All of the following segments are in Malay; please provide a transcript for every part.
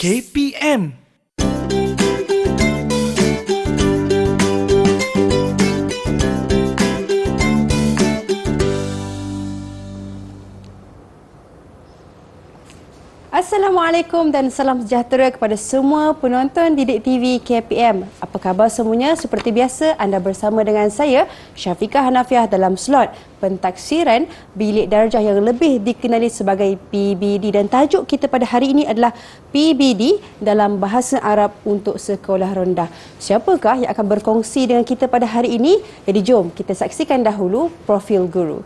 KPM. Assalamualaikum dan salam sejahtera kepada semua penonton Didik TV KPM. Apa khabar semuanya? Seperti biasa, anda bersama dengan saya, Syafiqah Hanafiah dalam slot pentaksiran bilik darjah yang lebih dikenali sebagai PBD. Dan tajuk kita pada hari ini adalah PBD dalam bahasa Arab untuk sekolah rendah. Siapakah yang akan berkongsi dengan kita pada hari ini? Jadi jom kita saksikan dahulu profil guru.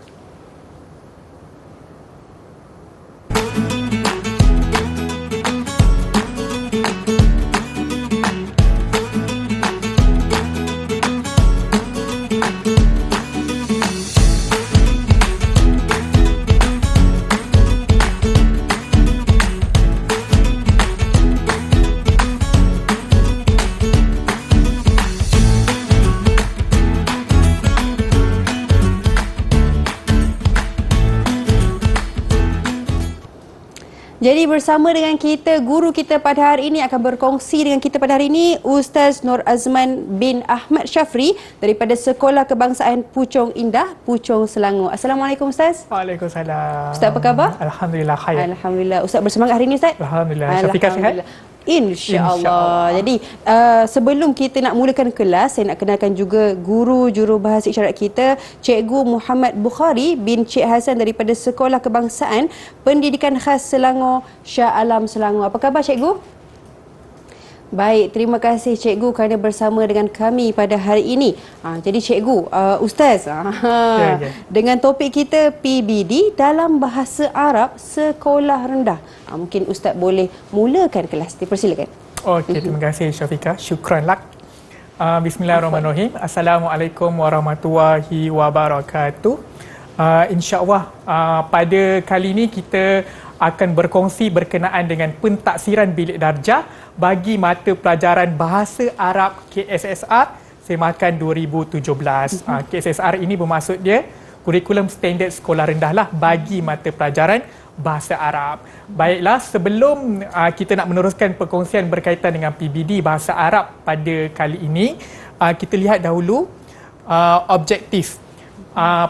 Jadi bersama dengan kita, guru kita pada hari ini akan berkongsi dengan kita pada hari ini, Ustaz Nur Azman bin Ahmad Syafri daripada Sekolah Kebangsaan Puchong Indah, Puchong, Selangor. Assalamualaikum Ustaz. Waalaikumsalam. Ustaz apa khabar? Alhamdulillah khair. Alhamdulillah. Ustaz bersemangat hari ini Ustaz? Alhamdulillah. Syafiqah sihat? InsyaAllah. Jadi sebelum kita nak mulakan kelas, saya nak kenalkan juga guru jurubahasa isyarat kita, Cikgu Muhammad Bukhari bin Cik Hasan daripada Sekolah Kebangsaan Pendidikan Khas Selangor, Shah Alam, Selangor. Apa khabar Cikgu? Baik, terima kasih Cikgu kerana bersama dengan kami pada hari ini. Jadi Cikgu, Ustaz, dengan topik kita PBD dalam bahasa Arab sekolah rendah. Mungkin Ustaz boleh mulakan kelas. Dipersilakan. Okey, terima kasih Syafiqah. Syukran lak. Bismillahirrahmanirrahim. Assalamualaikum warahmatullahi wabarakatuh. InsyaAllah pada kali ini kita akan berkongsi berkenaan dengan pentaksiran bilik darjah bagi mata pelajaran Bahasa Arab KSSR semakan 2017. KSSR ini bermaksud dia kurikulum standard sekolah rendah lah bagi mata pelajaran Bahasa Arab. Baiklah, sebelum kita nak meneruskan perkongsian berkaitan dengan PBD Bahasa Arab pada kali ini, kita lihat dahulu objektif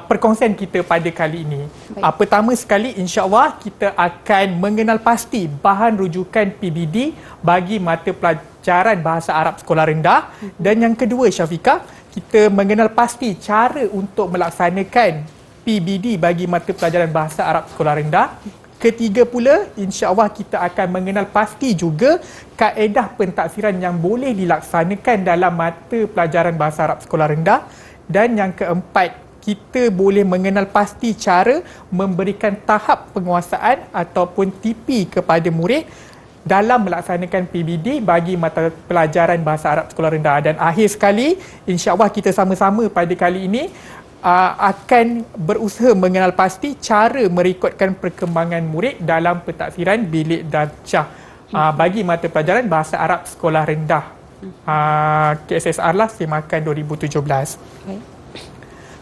perkongsian kita pada kali ini. Pertama sekali, insya-Allah kita akan mengenal pasti bahan rujukan PBD bagi mata pelajaran Bahasa Arab sekolah rendah. Dan yang kedua, Syafiqah, kita mengenal pasti cara untuk melaksanakan PBD bagi mata pelajaran Bahasa Arab sekolah rendah. Ketiga pula, insya-Allah kita akan mengenal pasti juga kaedah pentaksiran yang boleh dilaksanakan dalam mata pelajaran Bahasa Arab sekolah rendah. Dan yang keempat, kita boleh mengenal pasti cara memberikan tahap penguasaan ataupun TP kepada murid dalam melaksanakan PBD bagi mata pelajaran Bahasa Arab sekolah rendah. Dan akhir sekali, insya-Allah kita sama-sama pada kali ini akan berusaha mengenal pasti cara merekodkan perkembangan murid dalam pentaksiran bilik darjah bagi mata pelajaran Bahasa Arab sekolah rendah KSSR lah semakan 2017.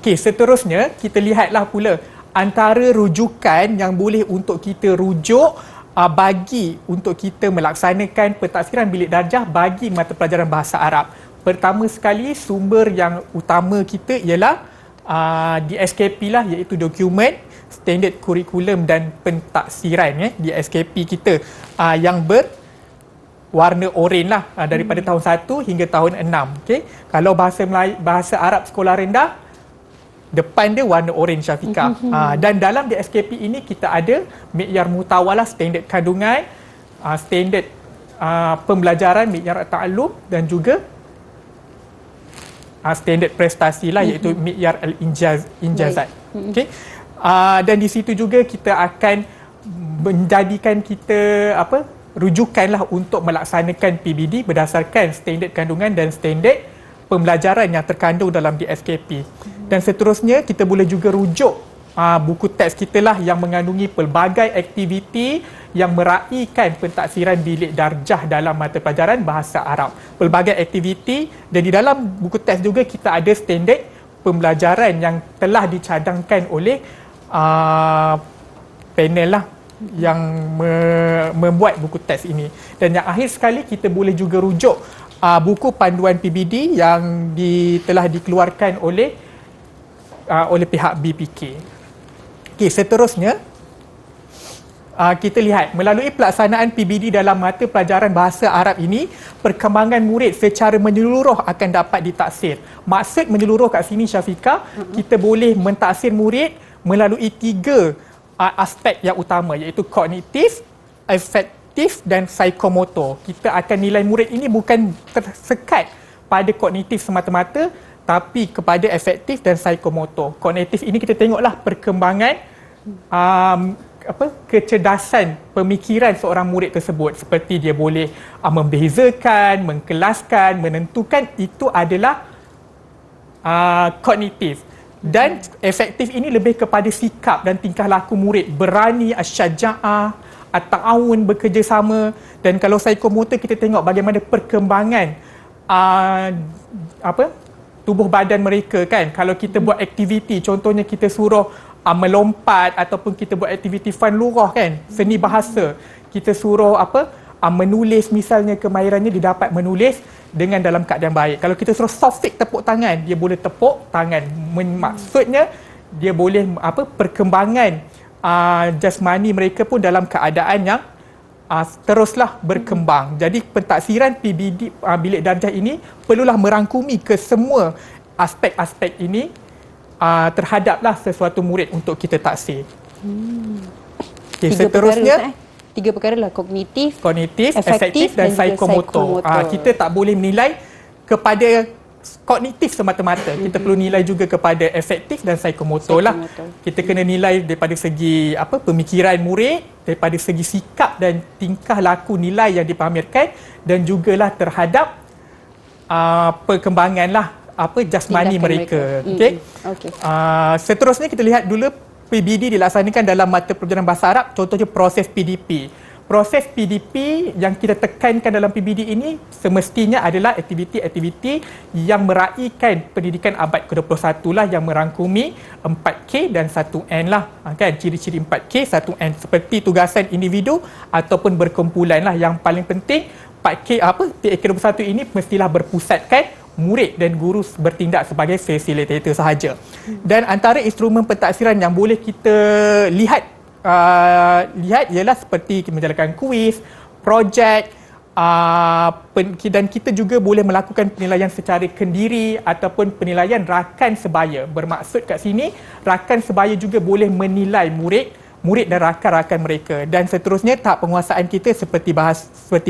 Okey, seterusnya kita lihatlah pula antara rujukan yang boleh untuk kita rujuk bagi untuk kita melaksanakan pentaksiran bilik darjah bagi mata pelajaran Bahasa Arab. Pertama sekali, sumber yang utama kita ialah di SKP lah, iaitu dokumen standard kurikulum dan pentaksiran di SKP kita yang berwarna oranye lah daripada tahun 1 hingga tahun 6. Okay? Kalau bahasa Arab sekolah rendah, depan dia warna oren, Syafiqah. Dan dalam di SKP ini kita ada mikyar mutawalah, standard kandungan, standard pembelajaran, mikyar ta'allum dan juga standard prestasi lah, iaitu mikyar al-injazat. Okay? Dan di situ juga kita akan menjadikan kita rujukanlah untuk melaksanakan PBD berdasarkan standard kandungan dan standard pembelajaran yang terkandung dalam di SKP. Dan seterusnya kita boleh juga rujuk buku teks kita lah yang mengandungi pelbagai aktiviti yang meraihkan pentaksiran bilik darjah dalam mata pelajaran Bahasa Arab. Pelbagai aktiviti, dan di dalam buku teks juga kita ada standard pembelajaran yang telah dicadangkan oleh panel lah yang membuat buku teks ini. Dan yang akhir sekali kita boleh juga rujuk buku panduan PBD yang telah dikeluarkan oleh pihak BPK. Okey, seterusnya kita lihat melalui pelaksanaan PBD dalam mata pelajaran bahasa Arab ini, perkembangan murid secara menyeluruh akan dapat ditaksir. Maksud menyeluruh kat sini Syafiqah, kita boleh mentaksir murid melalui 3 aspek yang utama, iaitu kognitif, afektif dan psikomotor. Kita akan nilai murid ini bukan tersekat pada kognitif semata-mata, tapi kepada afektif dan psikomotor. Kognitif ini kita tengoklah perkembangan kecerdasan pemikiran seorang murid tersebut, seperti dia boleh membezakan, mengkelaskan, menentukan, itu adalah kognitif. Dan efektif ini lebih kepada sikap dan tingkah laku murid, berani, asyaja'ah, at-ta'awun, bekerjasama. Dan kalau psikomotor, kita tengok bagaimana perkembangan tubuh badan mereka kan. Kalau kita buat aktiviti, contohnya kita suruh melompat ataupun kita buat aktiviti fun lurah kan, seni bahasa, kita suruh menulis misalnya, kemahirannya dia dapat menulis dengan dalam keadaan baik. Kalau kita suruh soft stick tepuk tangan, dia boleh tepuk tangan. Maksudnya dia boleh perkembangan jasmani mereka pun dalam keadaan yang teruslah berkembang. Jadi pentaksiran PBD bilik darjah ini perlulah merangkumi ke semua aspek-aspek ini terhadaplah sesuatu murid untuk kita taksir. Okay, seterusnya 3 perkara lah, kognitif, efektif dan psikomotor. Kita tak boleh menilai kepada kognitif semata-mata. Kita perlu nilai juga kepada efektif dan psikomotor lah. Kita kena nilai daripada segi pemikiran murid, daripada segi sikap dan tingkah laku nilai yang dipamerkan, dan jugalah terhadap perkembangan lah jasmani mereka. Okey. Seterusnya kita lihat dulu PBD dilaksanakan dalam mata pelajaran bahasa Arab, contohnya proses PDP. Proses PDP yang kita tekankan dalam PBD ini semestinya adalah aktiviti-aktiviti yang meraihkan pendidikan abad ke-21 lah, yang merangkumi 4K dan 1N lah. Kan ciri-ciri 4K, 1N seperti tugasan individu ataupun berkumpulan lah. Yang paling penting 4K PK21 ini mestilah berpusatkan murid dan guru bertindak sebagai facilitator sahaja. Dan antara instrumen pentaksiran yang boleh kita lihat ialah seperti menjalankan kuis, projek, dan kita juga boleh melakukan penilaian secara kendiri ataupun penilaian rakan sebaya. Bermaksud kat sini, rakan sebaya juga boleh menilai murid dan rakan-rakan mereka. Dan seterusnya tahap penguasaan kita seperti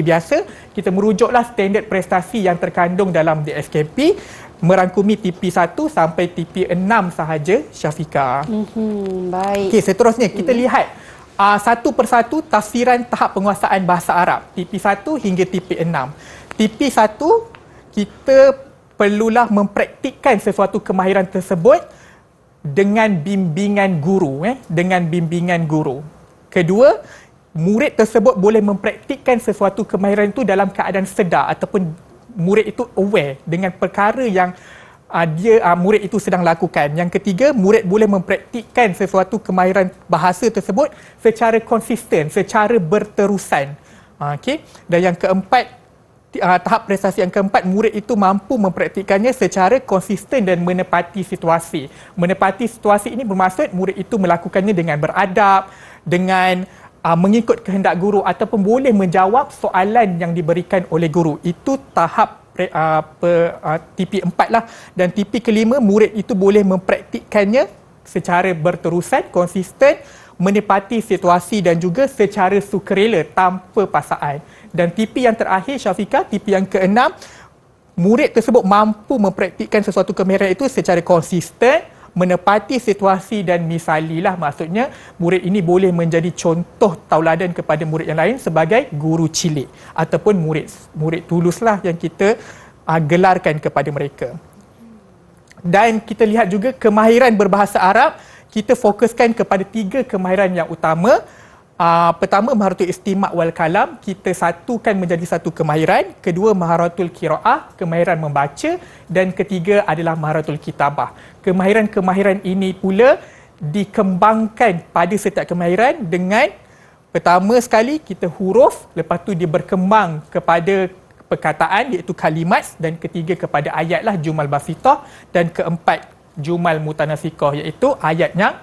biasa, kita merujuklah standard prestasi yang terkandung dalam DSKP, merangkumi TP1 sampai TP6 sahaja, Syafiqah. Baik. Okey, seterusnya kita lihat satu persatu tafsiran tahap penguasaan bahasa Arab TP1 hingga TP6. TP1 kita perlulah mempraktikkan sesuatu kemahiran tersebut dengan bimbingan guru, dengan bimbingan guru. Kedua, murid tersebut boleh mempraktikkan sesuatu kemahiran itu dalam keadaan sedar ataupun murid itu aware dengan perkara yang murid itu sedang lakukan. Yang ketiga, murid boleh mempraktikkan sesuatu kemahiran bahasa tersebut secara konsisten, secara berterusan. Okey. Dan yang keempat, tahap prestasi yang keempat, murid itu mampu mempraktikannya secara konsisten dan menepati situasi. Menepati situasi ini bermaksud murid itu melakukannya dengan beradab, dengan mengikut kehendak guru ataupun boleh menjawab soalan yang diberikan oleh guru. Itu tahap TP4 lah. Dan TP kelima, murid itu boleh mempraktikkannya secara berterusan, konsisten, menepati situasi dan juga secara sukarela tanpa paksaan. Dan TP yang terakhir, Syafiqah, TP yang keenam, murid tersebut mampu mempraktikkan sesuatu kemahiran itu secara konsisten, menepati situasi dan misalilah. Maksudnya murid ini boleh menjadi contoh tauladan kepada murid yang lain sebagai guru cilik ataupun murid tuluslah yang kita gelarkan kepada mereka. Dan kita lihat juga kemahiran berbahasa Arab, kita fokuskan kepada 3 kemahiran yang utama. Pertama, maharatul istima' wal kalam, kita satukan menjadi satu kemahiran. Kedua, maharatul qiraah, kemahiran membaca. Dan ketiga adalah maharatul kitabah. Kemahiran-kemahiran ini pula dikembangkan pada setiap kemahiran dengan Pertama sekali kita huruf, lepas tu dia berkembang kepada perkataan iaitu kalimat, dan ketiga kepada ayat lah jumal basitah, dan keempat jumal mutanasikah iaitu ayat yang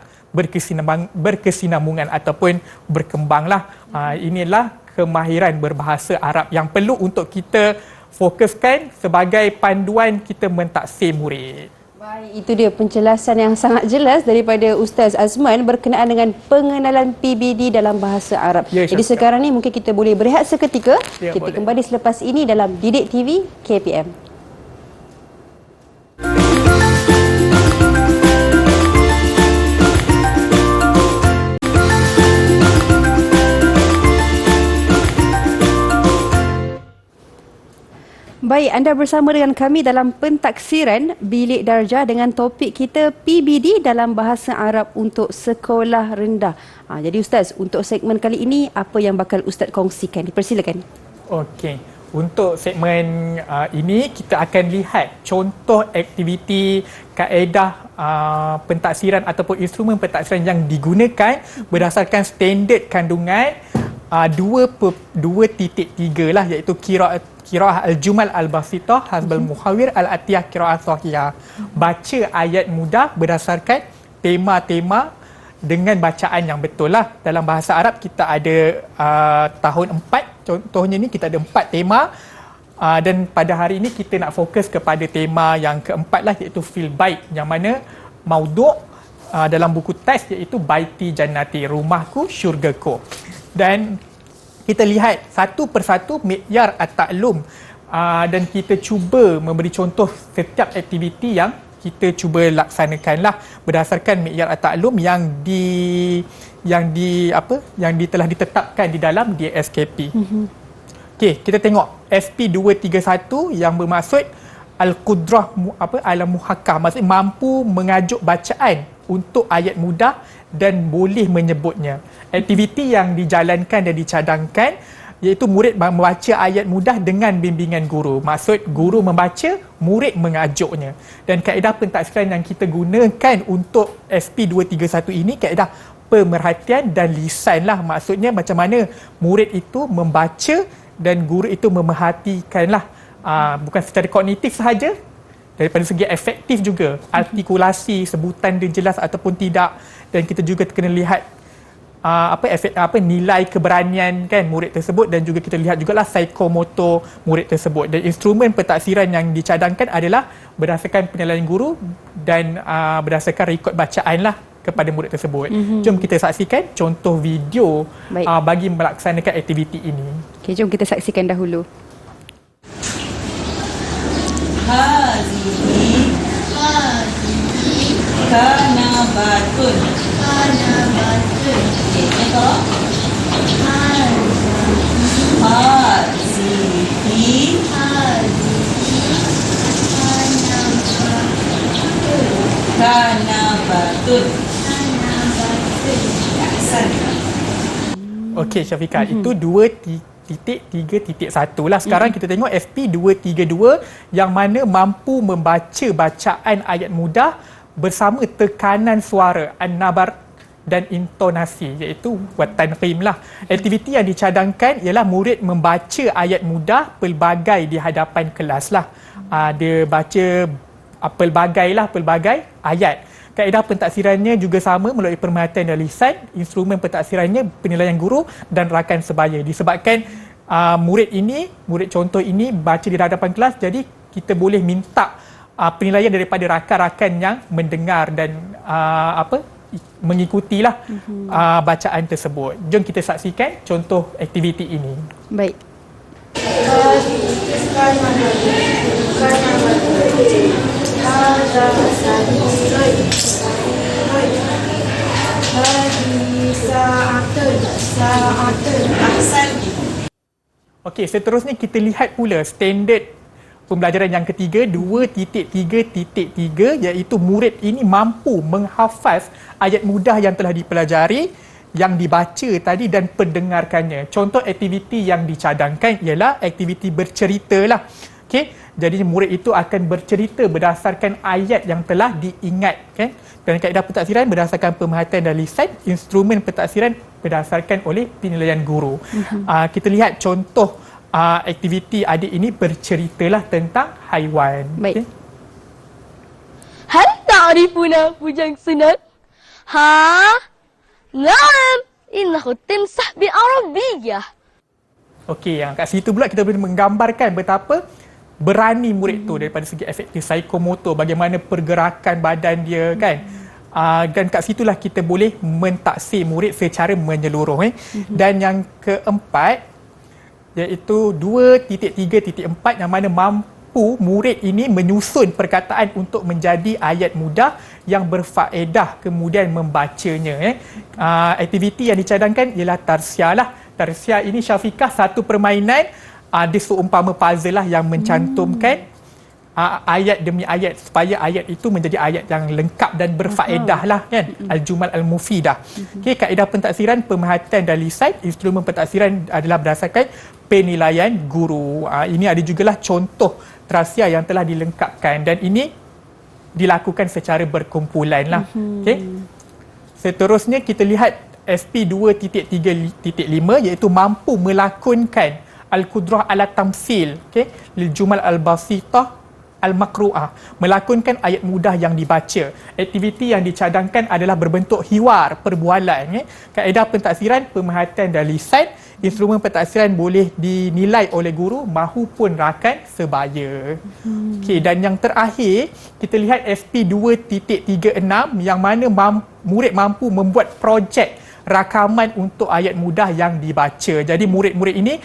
berkesinambungan ataupun berkembanglah. Inilah kemahiran berbahasa Arab yang perlu untuk kita fokuskan sebagai panduan kita mentaksir murid. Baik, itu dia penjelasan yang sangat jelas daripada Ustaz Azman berkenaan dengan pengenalan PBD dalam bahasa Arab. Ya, Jadi Syafiqah. sekarang ni mungkin kita boleh berehat seketika. Ya, Kita boleh. kembali selepas ini dalam Didik TV KPM. Baik, anda bersama dengan kami dalam pentaksiran Bilik Darjah dengan topik kita PBD dalam bahasa Arab untuk sekolah rendah. Jadi Ustaz, untuk segmen kali ini apa yang bakal Ustaz kongsikan? Dipersilakan. Okey. Untuk segmen ini kita akan lihat contoh aktiviti kaedah pentaksiran ataupun instrumen pentaksiran yang digunakan berdasarkan standard kandungan 2.3 lah, iaitu qiraah al-jumal al-basitah hasbal muhawir al-atiyah qiraah sahihah. Baca ayat mudah berdasarkan tema-tema dengan bacaan yang betul lah. Dalam bahasa Arab kita ada tahun 4, contohnya ni kita ada 4 tema, dan pada hari ini kita nak fokus kepada tema yang keempat lah, iaitu fil bait, yang mana maudhu' dalam buku teks iaitu baiti jannati, rumahku syurgaku. Dan kita lihat satu persatu mi'yar at-ta'lum, dan kita cuba memberi contoh setiap aktiviti yang kita cuba laksanakanlah berdasarkan mi'yar at-ta'lum yang telah ditetapkan di dalam DSKP. Okey, kita tengok SP231 yang bermaksud al-qudrah al-muhakkah, maksudnya mampu mengajuk bacaan untuk ayat mudah dan boleh menyebutnya. Aktiviti yang dijalankan dan dicadangkan iaitu murid membaca ayat mudah dengan bimbingan guru. Maksud guru membaca, murid mengajuknya. Dan kaedah pentaksiran yang kita gunakan untuk SP231 ini kaedah pemerhatian dan lisan lah. Maksudnya macam mana murid itu membaca dan guru itu memerhatikanlah. Bukan secara kognitif sahaja, daripada segi efektif juga, artikulasi, sebutan dia jelas ataupun tidak. Dan kita juga kena lihat nilai keberanian kan murid tersebut, dan juga kita lihat jugalah psikomotor murid tersebut. Dan instrumen pentaksiran yang dicadangkan adalah berdasarkan penilaian guru dan berdasarkan rekod bacaan lah kepada murid tersebut. Jom kita saksikan contoh video bagi melaksanakan aktiviti ini. Okey, jom kita saksikan dahulu. Hazihi kanabatun. Okey, contoh. Hazihi kanabatun. Ya, Hasan. Okey Syafiqah, itu 2.3.1 lah. Sekarang kita tengok SP232 yang mana mampu membaca bacaan ayat mudah bersama tekanan suara, an-nabar dan intonasi, iaitu watanqim lah. Aktiviti yang dicadangkan ialah murid membaca ayat mudah pelbagai di hadapan kelas lah. Dia baca pelbagai ayat. Kaedah pentaksirannya juga sama melalui perhatian dan lisan. Instrumen pentaksirannya penilaian guru dan rakan sebaya. Disebabkan murid contoh ini baca di hadapan kelas, jadi kita boleh minta penilaian daripada rakan-rakan yang mendengar dan mengikutilah bacaan tersebut. Jom kita saksikan contoh aktiviti ini. Baik. Okey, seterusnya kita lihat pula standard pembelajaran yang ketiga 2.3.3 iaitu murid ini mampu menghafaz ayat mudah yang telah dipelajari, yang dibaca tadi dan pendengarkannya. Contoh aktiviti yang dicadangkan ialah aktiviti bercerita lah. Okey, jadi murid itu akan bercerita berdasarkan ayat yang telah diingat kan. Dan kaedah pentaksiran berdasarkan pemerhatian dan lisan, instrumen pentaksiran berdasarkan oleh penilaian guru. Kita lihat contoh aktiviti adik ini berceritalah tentang haiwan. Baik. Okey. هل تعرفون بوجان سنان؟ ها؟ نعم إنه التمساح بالعربية. Okey, yang kat situ pula kita boleh menggambarkan betapa berani murid tu daripada segi efektif psikomotor, bagaimana pergerakan badan dia kan. Dan kat situlah kita boleh mentaksir murid secara menyeluruh. Dan yang keempat iaitu 2.3.4 yang mana mampu murid ini menyusun perkataan untuk menjadi ayat mudah yang berfaedah kemudian membacanya. Aktiviti yang dicadangkan ialah tarsiah lah. Tarsiah ini Syafiqah satu permainan, dia seumpama puzzle lah yang mencantumkan ayat demi ayat supaya ayat itu menjadi ayat yang lengkap dan berfaedah lah kan. Al-Jumal Al-Mufidah. Okey, kaedah pentaksiran, pemerhatian dan lisan. Instrumen pentaksiran adalah berdasarkan penilaian guru. Ini ada jugalah contoh tarsiah yang telah dilengkapkan dan ini dilakukan secara berkumpulan lah. Okey. Seterusnya kita lihat SP 2.3.5 iaitu mampu melakonkan al-qudrah ala tamsil, okey, lil jumal al-basitah al-maqru'ah, melakonkan ayat mudah yang dibaca. Aktiviti yang dicadangkan adalah berbentuk hiwar, perbualan. Kaedah pentaksiran, pemerhatian dan lisan. Instrumen pentaksiran boleh dinilai oleh guru mahupun rakan sebaya. Okey, dan yang terakhir kita lihat SP 2.36 yang mana murid mampu membuat projek rakaman untuk ayat mudah yang dibaca. Jadi murid-murid ini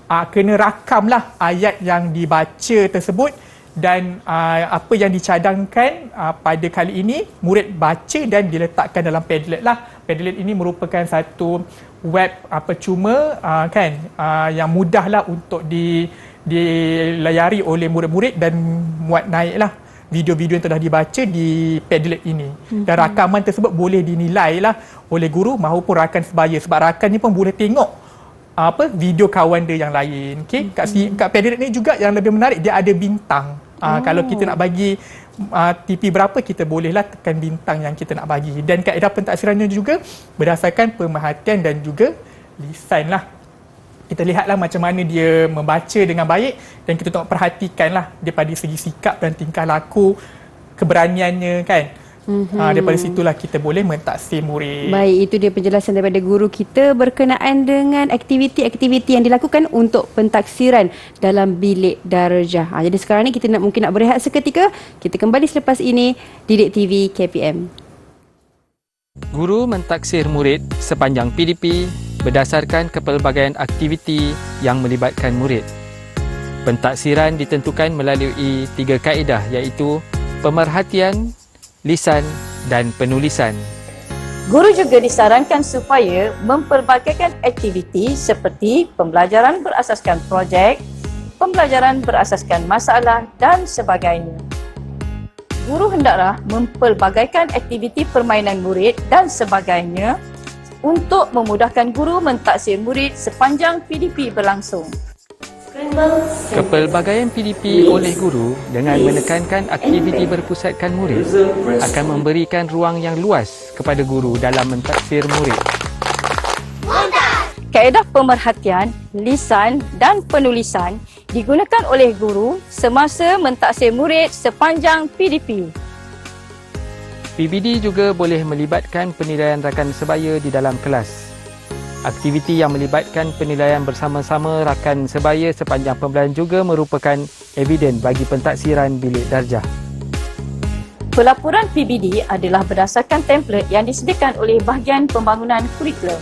kena rakamlah ayat yang dibaca tersebut dan apa yang dicadangkan pada kali ini murid baca dan diletakkan dalam Padlet lah. Padlet ini merupakan satu web percuma kan yang mudahlah untuk dilayari oleh murid-murid dan muat naiklah video-video yang telah dibaca di Padlet ini. Dan rakaman tersebut boleh dinilai lah oleh guru maupun rakan sebaya sebab rakan ni pun boleh tengok video kawan dia yang lain. Okey, kat Padlet ni juga yang lebih menarik dia ada bintang. Kalau kita nak bagi TP berapa kita bolehlah tekan bintang yang kita nak bagi. Dan kaedah pentaksirannya juga berdasarkan pemerhatian dan juga lisan lah. Kita lihatlah macam mana dia membaca dengan baik dan kita tengok perhatikanlah daripada segi sikap dan tingkah laku, keberaniannya kan. Daripada situlah kita boleh mentaksir murid. Baik, itu dia penjelasan daripada guru kita berkenaan dengan aktiviti-aktiviti yang dilakukan untuk pentaksiran dalam bilik darjah. Jadi sekarang ni kita mungkin nak berehat seketika. Kita kembali selepas ini Didik TV KPM. Guru mentaksir murid sepanjang PDP berdasarkan kepelbagaian aktiviti yang melibatkan murid. Pentaksiran ditentukan melalui 3 kaedah iaitu pemerhatian, lisan dan penulisan. Guru juga disarankan supaya mempelbagaikan aktiviti seperti pembelajaran berasaskan projek, pembelajaran berasaskan masalah dan sebagainya. Guru hendaklah mempelbagaikan aktiviti permainan murid dan sebagainya untuk memudahkan guru mentaksir murid sepanjang PDP berlangsung. Kepelbagaian PDP oleh guru dengan menekankan aktiviti berpusatkan murid akan memberikan ruang yang luas kepada guru dalam mentaksir murid. Kaedah pemerhatian, lisan dan penulisan digunakan oleh guru semasa mentaksir murid sepanjang PDP. PBD juga boleh melibatkan penilaian rakan sebaya di dalam kelas. Aktiviti yang melibatkan penilaian bersama-sama rakan sebaya sepanjang pembelajaran juga merupakan eviden bagi pentaksiran bilik darjah. Pelaporan PBD adalah berdasarkan template yang disediakan oleh bahagian pembangunan kurikulum.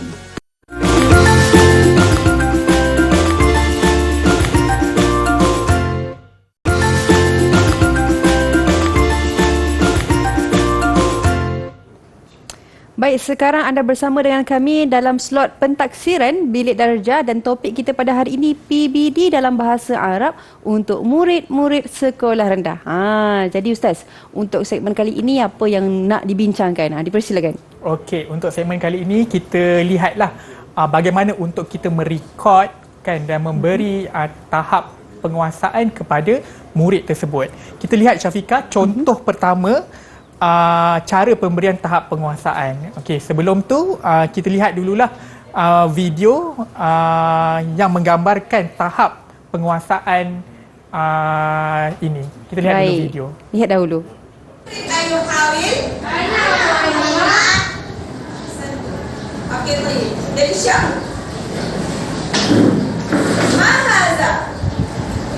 Baik, sekarang anda bersama dengan kami dalam slot pentaksiran bilik darjah dan topik kita pada hari ini PBD dalam bahasa Arab untuk murid-murid sekolah rendah. Jadi Ustaz, untuk segmen kali ini apa yang nak dibincangkan? Dipersilakan. Okey, untuk segmen kali ini kita lihatlah bagaimana untuk kita merekod kan dan memberi tahap penguasaan kepada murid tersebut. Kita lihat Syafiqah, contoh pertama cara pemberian tahap penguasaan. Okey, sebelum tu kita lihat dululah video yang menggambarkan tahap penguasaan ini. Kita lihat dulu video. Lihat dahulu. Okey, baik. Dari Syam. Ma hadza?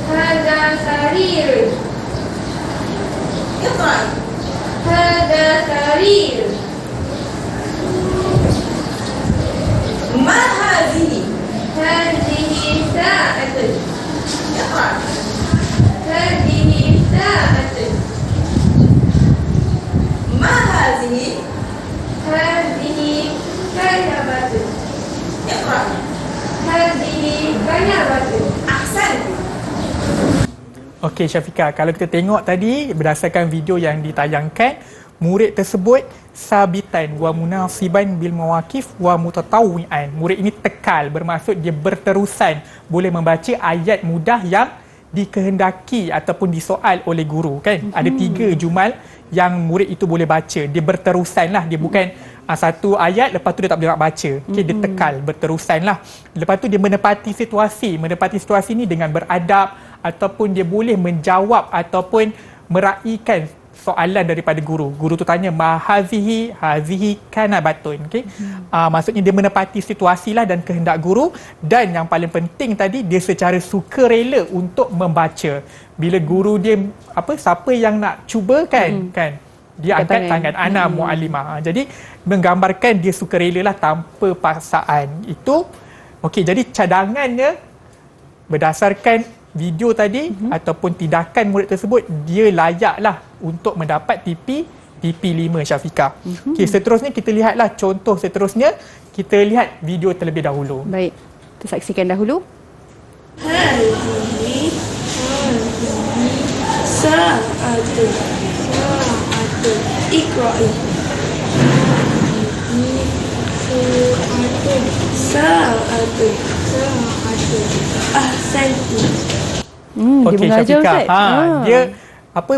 هذا سرير. Iqra. هذا سرير. Ma hadhihi? هذه ساعة. Iqra. هذه ساعة. Ma hadhihi? هذه كنبة. Iqra. هذه كنبة. Ahsan. Okey Syafiqah, kalau kita tengok tadi berdasarkan video yang ditayangkan, murid tersebut sabitan wa munasiban bil mawaqif wa mutatawwi'an. Murid ini tekal, bermaksud dia berterusan boleh membaca ayat mudah yang dikehendaki ataupun disoal oleh guru, kan? Ada 3 jumal yang murid itu boleh baca. Dia berterusan lah, dia bukan satu ayat lepas tu dia tak boleh nak baca. Okey, dia tekal, berterusan lah. Lepas tu dia menepati situasi ni dengan beradab ataupun dia boleh menjawab ataupun meraihkan soalan daripada guru. Guru tu tanya hazihi kanabatun. Okey. Maksudnya dia menepati situasi lah dan kehendak guru, dan yang paling penting tadi dia secara sukarela untuk membaca. Bila guru dia siapa yang nak cuba kan dia angkat tangan ana muallimah. Jadi menggambarkan dia sukarela lah tanpa paksaan. Itu okey, jadi cadangannya berdasarkan video tadi ataupun tindakan murid tersebut, dia layaklah untuk mendapat TP 5 Syafiqah. Okey, seterusnya kita lihatlah contoh seterusnya. Kita lihat video terlebih dahulu. Baik, kita saksikan dahulu. هذه ساعة. اقرأي. ساعة. أحسنتِ. Dia Okey mengajar, Syafiqah. Ustaz. Dia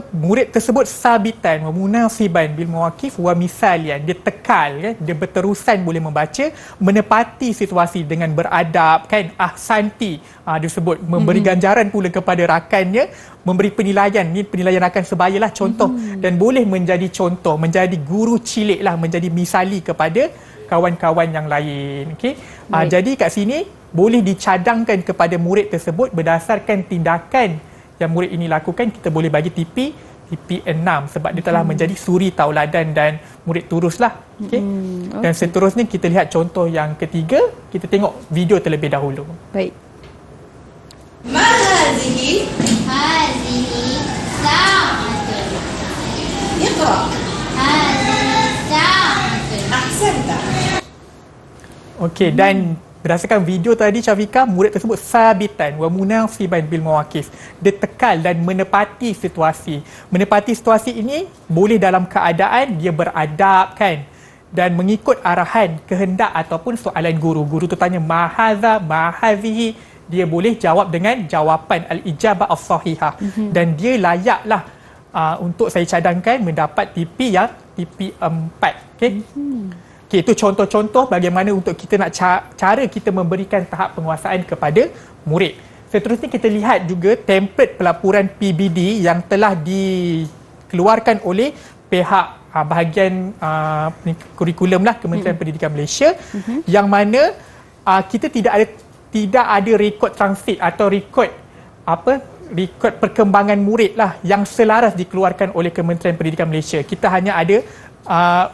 murid tersebut sabitan wa munasiban bil mawaqif wa misalian. Dia tekal, kan? Dia berterusan boleh membaca, menepati situasi dengan beradab, kan? Ahsanti. Dia sebut memberi ganjaran pula kepada rakannya, memberi penilaian. Ni penilaian rakan sebaya lah, contoh, dan boleh menjadi contoh, menjadi guru cilik lah, menjadi misali kepada kawan-kawan yang lain. Okey. Jadi kat sini boleh dicadangkan kepada murid tersebut berdasarkan tindakan yang murid ini lakukan. Kita boleh bagi TP 6 sebab dia telah menjadi suri tauladan dan murid turuslah. Okey. Dan seterusnya kita lihat contoh yang ketiga. Kita tengok video terlebih dahulu. Baik. Ma hadhihi? هذه ساعة. Iqra. هذه ساعة. Ahsanta. Okey, dan berdasarkan video tadi Syafiqah, murid tersebut sabitan wa munasiban bil mawaqif. Dia tekal dan menepati situasi. Menepati situasi ini boleh dalam keadaan dia beradab, kan? Dan mengikut arahan, kehendak ataupun soalan guru. Guru tu tanya ma hadza, ma hadhihi, dia boleh jawab dengan jawapan al-ijabah as-sahihah. Dan dia layaklah untuk saya cadangkan mendapat TP 4. Okey. Okay, itu contoh-contoh bagaimana untuk kita nak cara kita memberikan tahap penguasaan kepada murid. Seterusnya kita lihat juga template pelaporan PBD yang telah dikeluarkan oleh pihak bahagian kurikulum lah Kementerian Pendidikan Malaysia, yang mana kita tidak ada rekod transit atau rekod perkembangan murid lah yang selaras dikeluarkan oleh Kementerian Pendidikan Malaysia. Kita hanya ada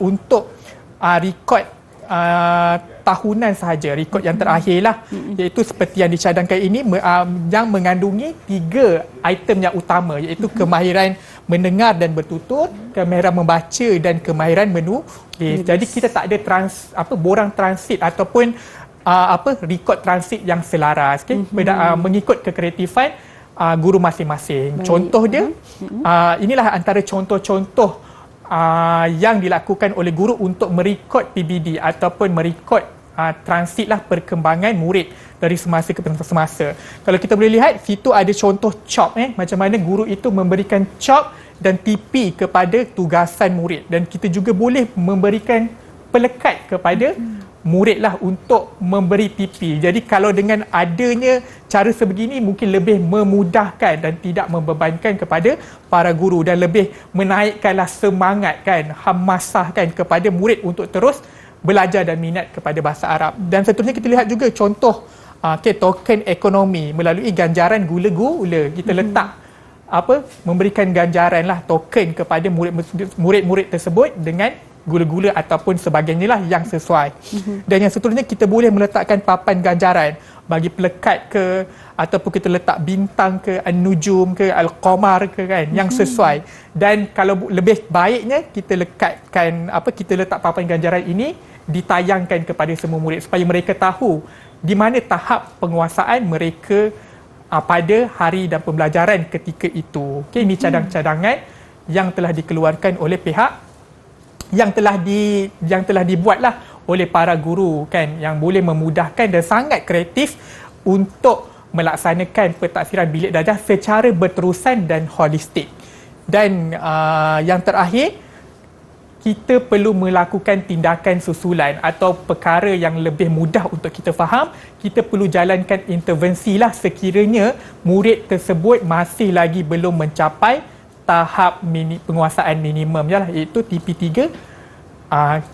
untuk rekod tahunan sahaja, rekod yang terakhir lah, iaitu seperti yang dicadangkan ini yang mengandungi 3 item yang utama, iaitu kemahiran mendengar dan bertutur, kemahiran membaca dan kemahiran menulis. Jadi kita tak ada borang transit ataupun rekod transit yang selaras, okay? Mengikut kekreatifan guru masing-masing. Contoh dia, inilah antara contoh-contoh yang dilakukan oleh guru untuk merekod PBD ataupun merekod transit lah perkembangan murid dari semasa ke semasa. Kalau kita boleh lihat, situ ada contoh CHOP, macam mana guru itu memberikan CHOP dan TP kepada tugasan murid, dan kita juga boleh memberikan pelekat kepada murid lah untuk memberi TP. Jadi kalau dengan adanya cara sebegini mungkin lebih memudahkan dan tidak membebankan kepada para guru dan lebih menaikkanlah semangat kan, hamasah kan kepada murid untuk terus belajar dan minat kepada bahasa Arab. Dan seterusnya kita lihat juga contoh token ekonomi melalui ganjaran gula-gula. Kita letak memberikan ganjaran lah token kepada murid-murid tersebut dengan gula-gula ataupun sebagainya lah yang sesuai. Dan yang seterusnya kita boleh meletakkan papan ganjaran bagi pelekat ke ataupun kita letak bintang ke, an-nujum ke, al-qamar ke kan yang sesuai. Dan kalau lebih baiknya kita lekatkan kita letak papan ganjaran ini ditayangkan kepada semua murid supaya mereka tahu di mana tahap penguasaan mereka pada hari dan pembelajaran ketika itu. Okey, ini cadang-cadangan yang telah dikeluarkan oleh pihak yang telah dibuatlah oleh para guru kan, yang boleh memudahkan dan sangat kreatif untuk melaksanakan pentaksiran bilik darjah secara berterusan dan holistik. Dan yang terakhir, kita perlu melakukan tindakan susulan atau perkara yang lebih mudah untuk kita faham. Kita perlu jalankan intervensi lah sekiranya murid tersebut masih lagi belum mencapai tahap penguasaan minimum iaitu TP3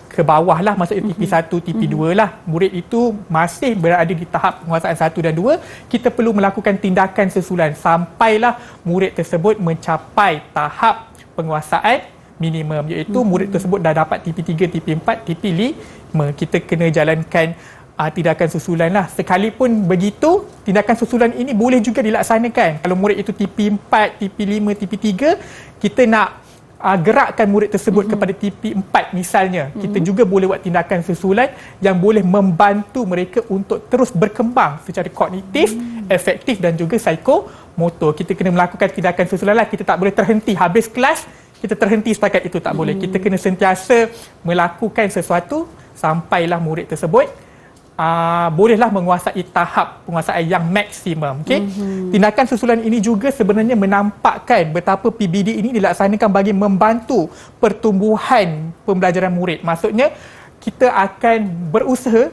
ke bawah lah, maksudnya TP1, TP2 lah. Murid itu masih berada di tahap penguasaan 1 dan 2. Kita perlu melakukan tindakan susulan sampailah murid tersebut mencapai tahap penguasaan minimum, iaitu murid tersebut dah dapat TP3, TP4, TP5. Kita kena jalankan tindakan susulan lah. Sekalipun begitu, tindakan susulan ini boleh juga dilaksanakan. Kalau murid itu TP4, TP5, TP3, kita nak gerakkan murid tersebut kepada TP4 misalnya. Kita juga boleh buat tindakan susulan yang boleh membantu mereka untuk terus berkembang secara kognitif, efektif dan juga psikomotor. Kita kena melakukan tindakan susulan lah. Kita tak boleh terhenti habis kelas, kita terhenti setakat itu, tak boleh. Kita kena sentiasa melakukan sesuatu sampailah murid tersebut bolehlah menguasai tahap penguasaan yang maksimum. Okay? Tindakan susulan ini juga sebenarnya menampakkan betapa PBD ini dilaksanakan bagi membantu pertumbuhan pembelajaran murid. Maksudnya kita akan berusaha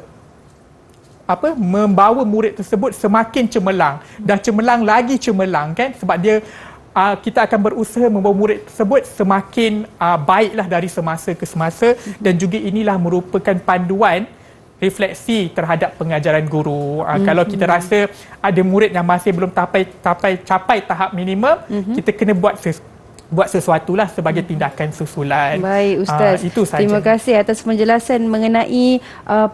membawa murid tersebut semakin cemerlang dan cemerlang lagi cemerlang kan, sebab dia kita akan berusaha membawa murid tersebut semakin baiklah dari semasa ke semasa. Dan juga inilah merupakan panduan refleksi terhadap pengajaran guru. Kalau kita rasa ada murid yang masih belum capai tahap minimum, kita kena buat sesuatu lah sebagai tindakan susulan. Baik Ustaz, itu sahaja. Terima kasih atas penjelasan mengenai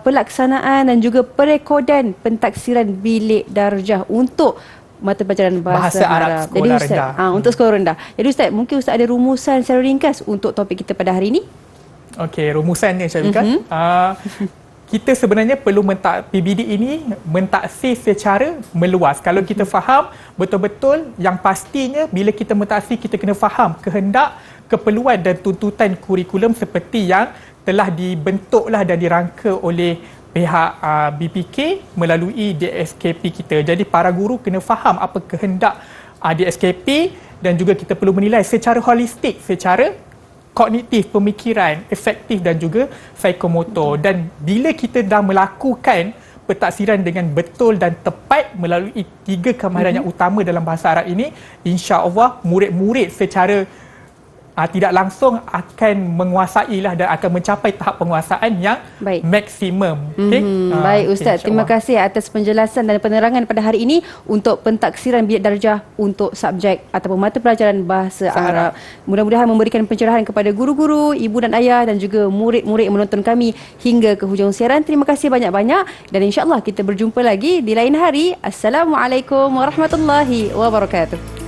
pelaksanaan dan juga perekodan pentaksiran bilik darjah untuk mata pelajaran bahasa Arab sekolah Ustaz, rendah. untuk sekolah rendah. Jadi Ustaz, mungkin Ustaz ada rumusan secara ringkas untuk topik kita pada hari ini? Okey, rumusannya Syafiqah. Kita sebenarnya perlu PBD ini mentaksir secara meluas. Kalau kita faham betul-betul, yang pastinya bila kita mentaksir, kita kena faham kehendak, keperluan dan tuntutan kurikulum seperti yang telah dibentuklah dan dirangka oleh pihak BPK melalui DSKP kita. Jadi para guru kena faham apa kehendak DSKP dan juga kita perlu menilai secara holistik, secara kognitif, pemikiran, efektif dan juga psikomotor. Dan bila kita dah melakukan pentaksiran dengan betul dan tepat melalui 3 kemahiran yang utama dalam bahasa Arab ini, insya-Allah murid-murid secara tidak langsung akan menguasailah dan akan mencapai tahap penguasaan yang maksimum. Okay? Baik Ustaz, terima kasih atas penjelasan dan penerangan pada hari ini untuk pentaksiran bilik darjah untuk subjek ataupun mata pelajaran bahasa Arab. Mudah-mudahan memberikan pencerahan kepada guru-guru, ibu dan ayah dan juga murid-murid yang menonton kami hingga ke hujung siaran. Terima kasih banyak-banyak dan insya-Allah kita berjumpa lagi di lain hari. Assalamualaikum warahmatullahi wabarakatuh.